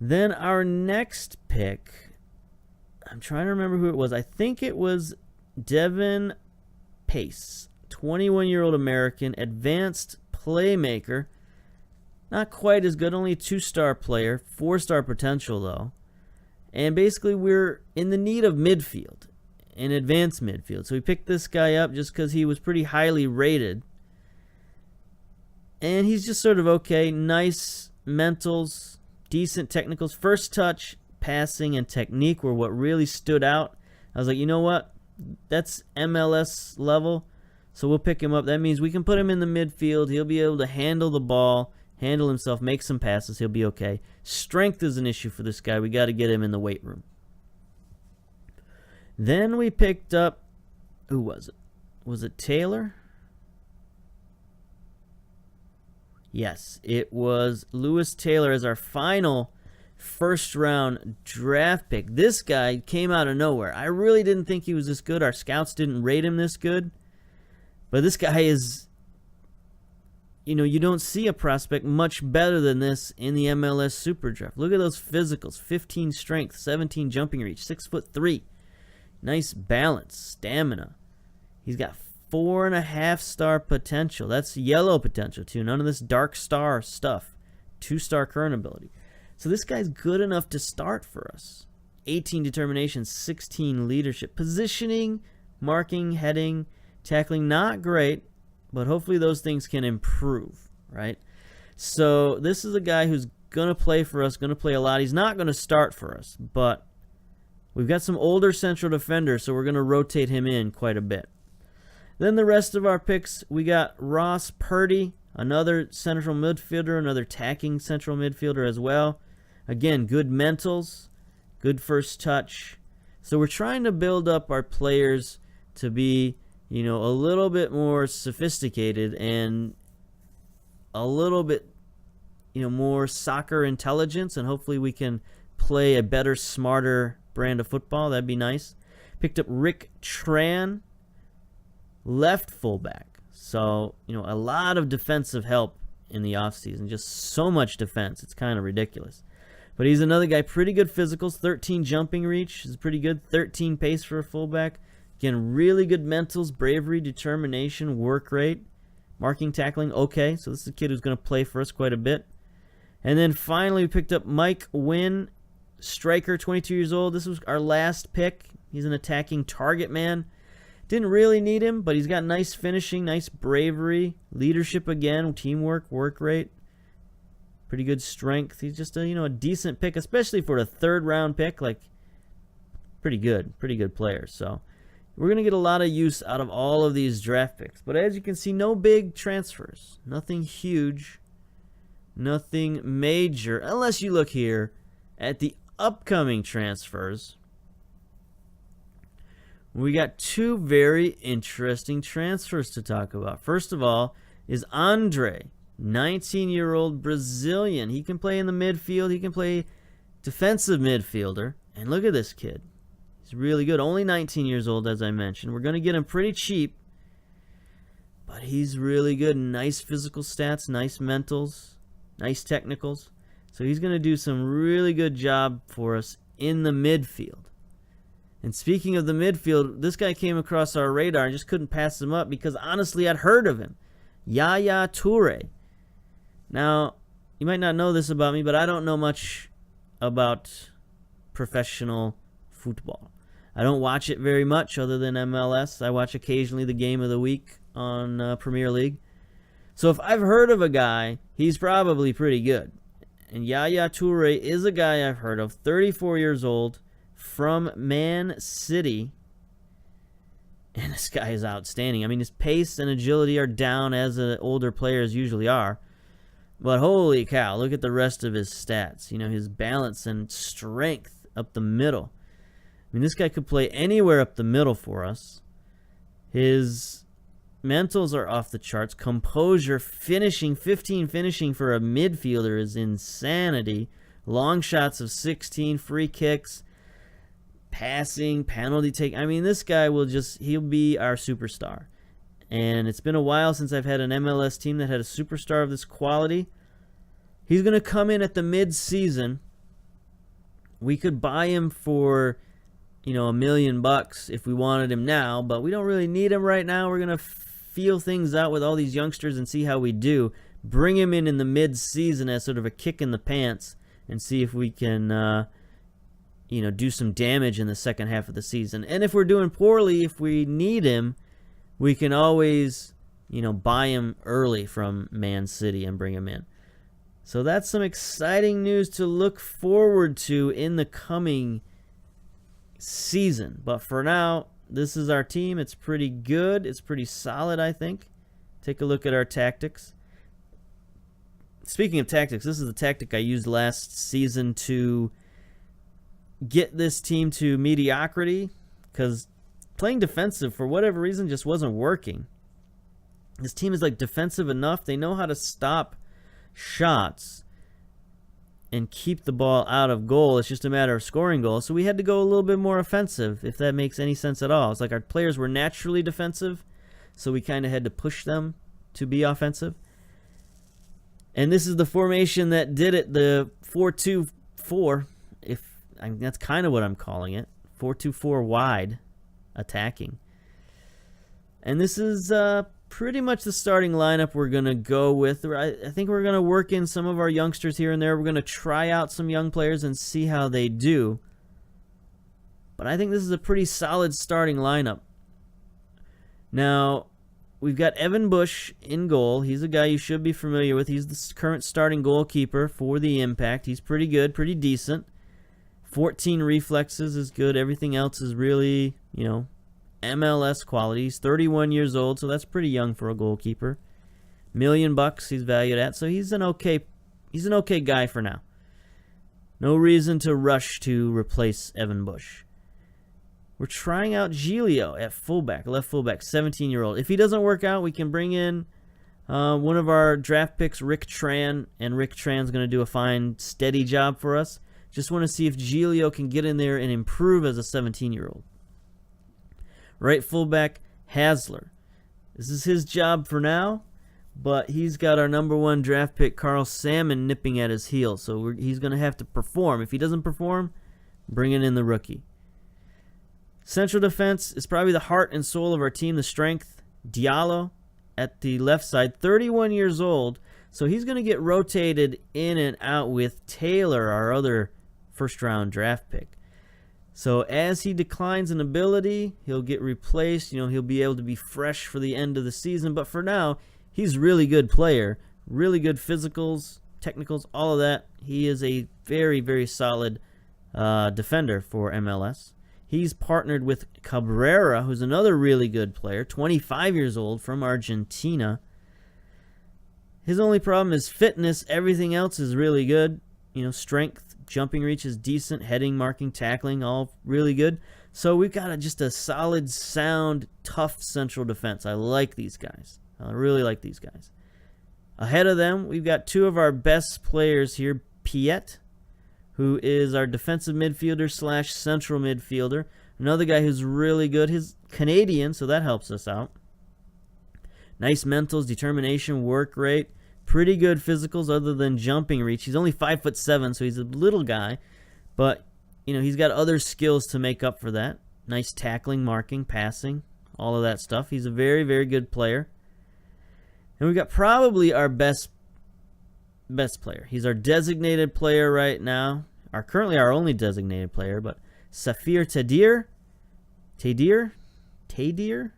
Then our next pick, I'm trying to remember who it was. I think it was Devin Pace, 21-year-old American, advanced playmaker. Not quite as good, only a 2-star player, 4-star potential though. And basically we're in the need of midfield, an advanced midfield. So we picked this guy up just because he was pretty highly rated. And he's just sort of okay. Nice mentals, decent technicals. First touch, passing, and technique were what really stood out. I was like, you know what? That's MLS level. So we'll pick him up. That means we can put him in the midfield. He'll be able to handle the ball, handle himself, make some passes. He'll be okay. Strength is an issue for this guy. We got to get him in the weight room. Then we picked up, who was it? Was it Taylor? Yes, it was Lewis Taylor as our final first-round draft pick. This guy came out of nowhere. I really didn't think he was this good. Our scouts didn't rate him this good. But this guy is, you don't see a prospect much better than this in the MLS Super Draft. Look at those physicals. 15 strength, 17 jumping reach, 6'3". Nice balance, stamina. He's got 4.5-star potential. That's yellow potential, too. None of this dark star stuff. 2-star current ability. So this guy's good enough to start for us. 18 determination, 16 leadership. Positioning, marking, heading, tackling, not great, but hopefully those things can improve, right? So this is a guy who's going to play for us, going to play a lot. He's not going to start for us, but we've got some older central defenders, so we're going to rotate him in quite a bit. Then the rest of our picks, we got Ross Purdy, another central midfielder, another attacking central midfielder as well. Again, good mentals, good first touch. So we're trying to build up our players to be, a little bit more sophisticated and a little bit, more soccer intelligence, and hopefully we can play a better, smarter brand of football. That'd be nice. Picked up Rick Tran, left fullback. So, a lot of defensive help in the offseason. Just so much defense. It's kind of ridiculous. But he's another guy, pretty good physicals. 13 jumping reach is pretty good. 13 pace for a fullback. Again, really good mentals, bravery, determination, work rate. Marking, tackling, okay. So this is a kid who's going to play for us quite a bit. And then finally we picked up Mike Wynn, striker, 22 years old. This was our last pick. He's an attacking target man. Didn't really need him, but he's got nice finishing, nice bravery, leadership again, teamwork, work rate, pretty good strength. He's just a decent pick, especially for a third-round pick. Like, pretty good player. So we're going to get a lot of use out of all of these draft picks. But as you can see, no big transfers, nothing huge, nothing major, unless you look here at the upcoming transfers. We got two very interesting transfers to talk about. First of all is Andre, 19-year-old Brazilian. He can play in the midfield. He can play defensive midfielder. And look at this kid. He's really good. Only 19 years old, as I mentioned. We're going to get him pretty cheap. But he's really good. Nice physical stats, nice mentals, nice technicals. So he's going to do some really good job for us in the midfield. And speaking of the midfield, this guy came across our radar and just couldn't pass him up because, honestly, I'd heard of him. Yaya Toure. Now, you might not know this about me, but I don't know much about professional football. I don't watch it very much other than MLS. I watch occasionally the game of the week on Premier League. So if I've heard of a guy, he's probably pretty good. And Yaya Toure is a guy I've heard of, 34 years old, from Man City. And this guy is outstanding. I mean, his pace and agility are down as older players usually are. But holy cow, look at the rest of his stats. His balance and strength up the middle. I mean, this guy could play anywhere up the middle for us. His mentals are off the charts. Composure, finishing, 15 finishing for a midfielder is insanity. Long shots of 16, free kicks, passing, penalty take. I mean, this guy he'll be our superstar. And it's been a while since I've had an MLS team that had a superstar of this quality. He's going to come in at the mid-season. We could buy him for, $1 million if we wanted him now, but we don't really need him right now. We're going to feel things out with all these youngsters and see how we do. Bring him in the mid-season as sort of a kick in the pants and see if we can do some damage in the second half of the season. And if we're doing poorly, if we need him, we can always, buy him early from Man City and bring him in. So that's some exciting news to look forward to in the coming season. But for now, this is our team. It's pretty good. It's pretty solid, I think. Take a look at our tactics. Speaking of tactics, this is the tactic I used last season to get this team to mediocrity, because playing defensive for whatever reason just wasn't working. This team is like defensive enough. They know how to stop shots and keep the ball out of goal. It's just a matter of scoring goals. So we had to go a little bit more offensive, if that makes any sense at all. It's like our players were naturally defensive, so we kind of had to push them to be offensive. And this is the formation that did it, the 4-2-4. That's kind of what I'm calling it. 4-2-4 wide attacking. And this is pretty much the starting lineup we're going to go with. I think we're going to work in some of our youngsters here and there. We're going to try out some young players and see how they do. But I think this is a pretty solid starting lineup. Now, we've got Evan Bush in goal. He's a guy you should be familiar with. He's the current starting goalkeeper for the Impact. He's pretty good, pretty decent. 14 reflexes is good. Everything else is really, MLS quality. He's 31 years old, so that's pretty young for a goalkeeper. $1 million he's valued at, so he's an okay guy for now. No reason to rush to replace Evan Bush. We're trying out Giglio at fullback, left fullback, 17-year-old. If he doesn't work out, we can bring in one of our draft picks, Rick Tran, and Rick Tran's going to do a fine, steady job for us. Just want to see if Giglio can get in there and improve as a 17-year-old. Right fullback, Hasler. This is his job for now, but he's got our number 1 draft pick, Carl Salmon, nipping at his heels. So he's going to have to perform. If he doesn't perform, bringing in the rookie. Central defense is probably the heart and soul of our team, the strength. Diallo at the left side, 31 years old. So he's going to get rotated in and out with Taylor, our other first-round draft pick. So as he declines in ability, he'll get replaced. He'll be able to be fresh for the end of the season. But for now, he's a really good player. Really good physicals, technicals, all of that. He is a very, very solid defender for MLS. He's partnered with Cabrera, who's another really good player, 25 years old, from Argentina. His only problem is fitness. Everything else is really good. Strength, jumping reach is decent, heading, marking, tackling, all really good. So we've got just a solid, sound, tough central defense. I like these guys. I really like these guys. Ahead of them, we've got 2 of our best players here, Piet, who is our defensive midfielder / central midfielder. Another guy who's really good. He's Canadian, so that helps us out. Nice mentals, determination, work rate. Pretty good physicals other than jumping reach. He's only 5'7", so he's a little guy. But, he's got other skills to make up for that. Nice tackling, marking, passing, all of that stuff. He's a very, very good player. And we've got probably our best player. He's our designated player right now. Currently our only designated player, but Safir Tadir.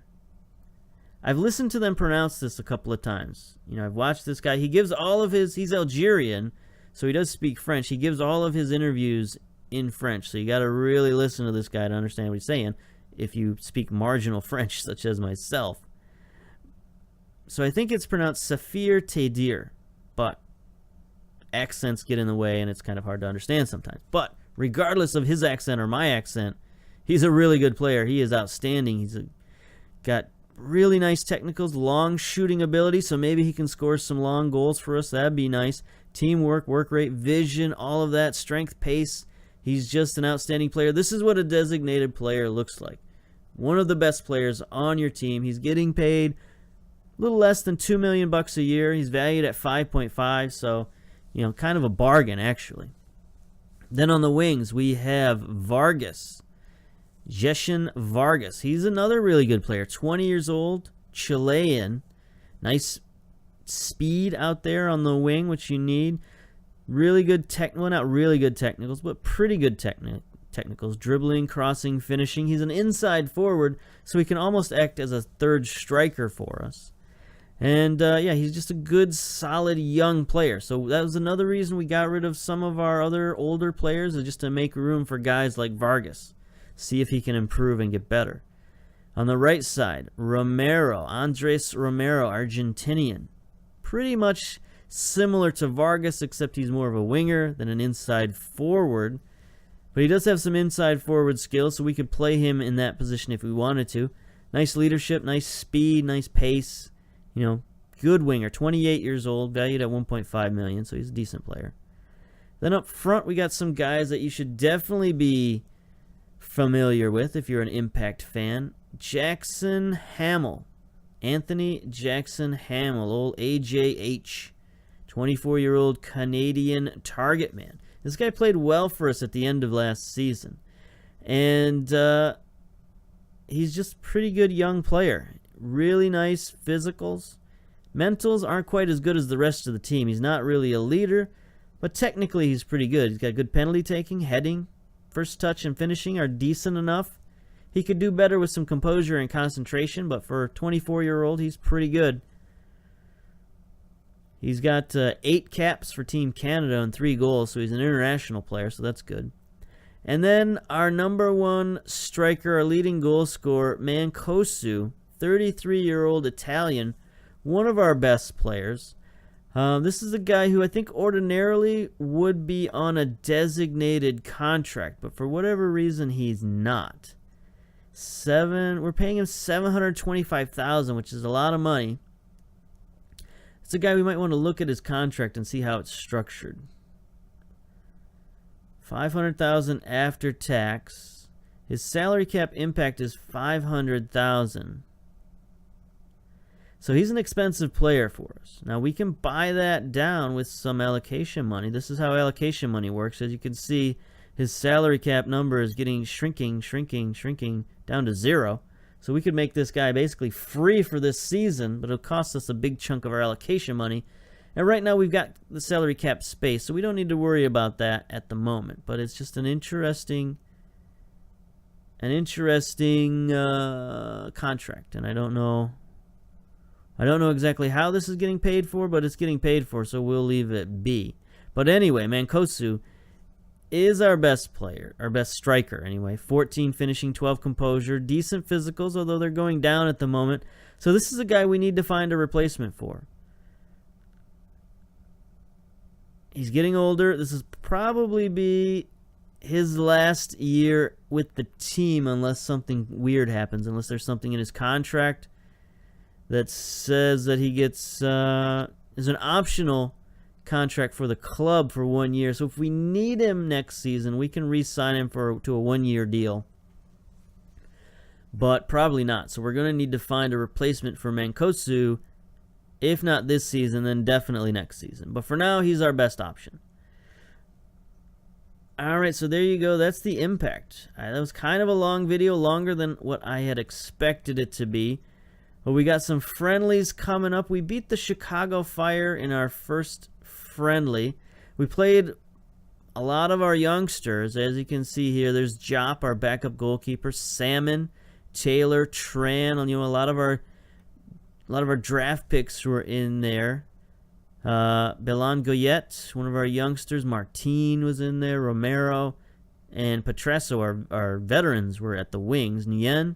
I've listened to them pronounce this a couple of times. I've watched this guy. He gives all of he's Algerian, so he does speak French. He gives all of his interviews in French, so you got to really listen to this guy to understand what he's saying if you speak marginal French, such as myself. So I think it's pronounced Safir Tadir, but accents get in the way and it's kind of hard to understand sometimes. But regardless of his accent or my accent, he's a really good player. He is outstanding. He's got really nice technicals, long shooting ability, so maybe he can score some long goals for us. That'd be nice. Teamwork, work rate, vision, all of that, strength, pace. He's just an outstanding player. This is what a designated player looks like. One of the best players on your team. He's getting paid a little less than $2 million a year. He's valued at 5.5, so kind of a bargain actually. Then on the wings we have Vargas. Jeshin Vargas. He's another really good player. 20 years old, Chilean. Nice speed out there on the wing, which you need. Really good not really good technicals, but pretty good technicals. Dribbling, crossing, finishing. He's an inside forward, so he can almost act as a third striker for us. And, he's just a good, solid, young player. So that was another reason we got rid of some of our other older players, is just to make room for guys like Vargas. See if he can improve and get better. On the right side, Andres Romero, Argentinian. Pretty much similar to Vargas, except he's more of a winger than an inside forward. But he does have some inside forward skills, so we could play him in that position if we wanted to. Nice leadership, nice speed, nice pace. You know, good winger. 28 years old, valued at $1.5 million, so he's a decent player. Then up front, we got some guys that you should definitely be familiar with if you're an Impact fan. Jackson Hamill. Anthony Jackson Hamill, old AJH. 24-year-old Canadian target man. This guy played well for us at the end of last season. And he's just a pretty good young player. Really nice physicals. Mentals aren't quite as good as the rest of the team. He's not really a leader, but technically he's pretty good. He's got good penalty taking, heading, first touch, and finishing are decent enough. He could do better with some composure and concentration, but for a 24-year-old, he's pretty good. He's got 8 caps for Team Canada and 3 goals, so he's an international player, so that's good. And then our number 1 striker, our leading goal scorer, Mancosu, 33-year-old Italian, one of our best players. This is a guy who I think ordinarily would be on a designated contract, but for whatever reason, he's not. We're paying him $725,000, which is a lot of money. It's a guy we might want to look at his contract and see how it's structured. $500,000 after tax. His salary cap impact is $500,000. So he's an expensive player for us. Now we can buy that down with some allocation money. This is how allocation money works. As you can see, his salary cap number is getting shrinking down to 0. So we could make this guy basically free for this season, but it'll cost us a big chunk of our allocation money. And right now we've got the salary cap space, so we don't need to worry about that at the moment. But it's just an interesting contract, and I don't know exactly how this is getting paid for, but it's getting paid for, so we'll leave it be. But anyway, Mancosu is our best player, our best striker anyway. 14 finishing, 12 composure, decent physicals, although they're going down at the moment. So this is a guy we need to find a replacement for. He's getting older. This is probably be his last year with the team unless something weird happens, unless there's something in his contract that says that he gets is an optional contract for the club for 1 year. So if we need him next season, we can re-sign him to a 1-year deal. But probably not. So we're going to need to find a replacement for Mancosu. If not this season, then definitely next season. But for now, he's our best option. Alright, so there you go. That's the impact. That was kind of a long video, longer than what I had expected it to be. But we got some friendlies coming up. We beat the Chicago Fire in our first friendly. We played a lot of our youngsters. As you can see here, there's Jop, our backup goalkeeper, Salmon, Taylor, Tran. You know, a lot of our draft picks were in there. Belan Goyette, one of our youngsters. Martin was in there. Romero and Petresso, our veterans, were at the wings. Nguyen,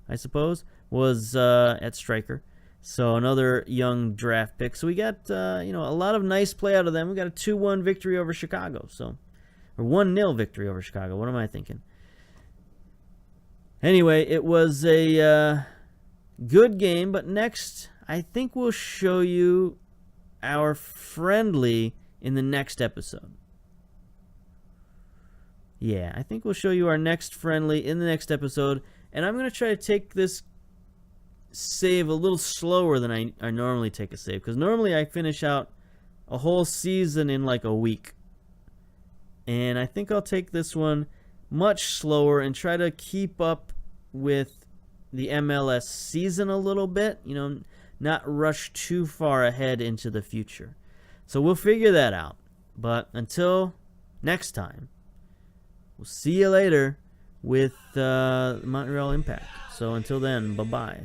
I suppose, was at striker. So another young draft pick. So we got a lot of nice play out of them. We got a 2-1 victory over Chicago. Or 1-0 victory over Chicago. What am I thinking? Anyway, it was a good game, but next I think we'll show you our friendly in the next episode. Yeah, I think we'll show you our next friendly in the next episode, and I'm going to try to take this save a little slower than I normally take a save, because normally I finish out a whole season in like a week. And I think I'll take this one much slower and try to keep up with the MLS season a little bit, not rush too far ahead into the future. So we'll figure that out. But until next time, we'll see you later with Montreal Impact. So until then, bye-bye.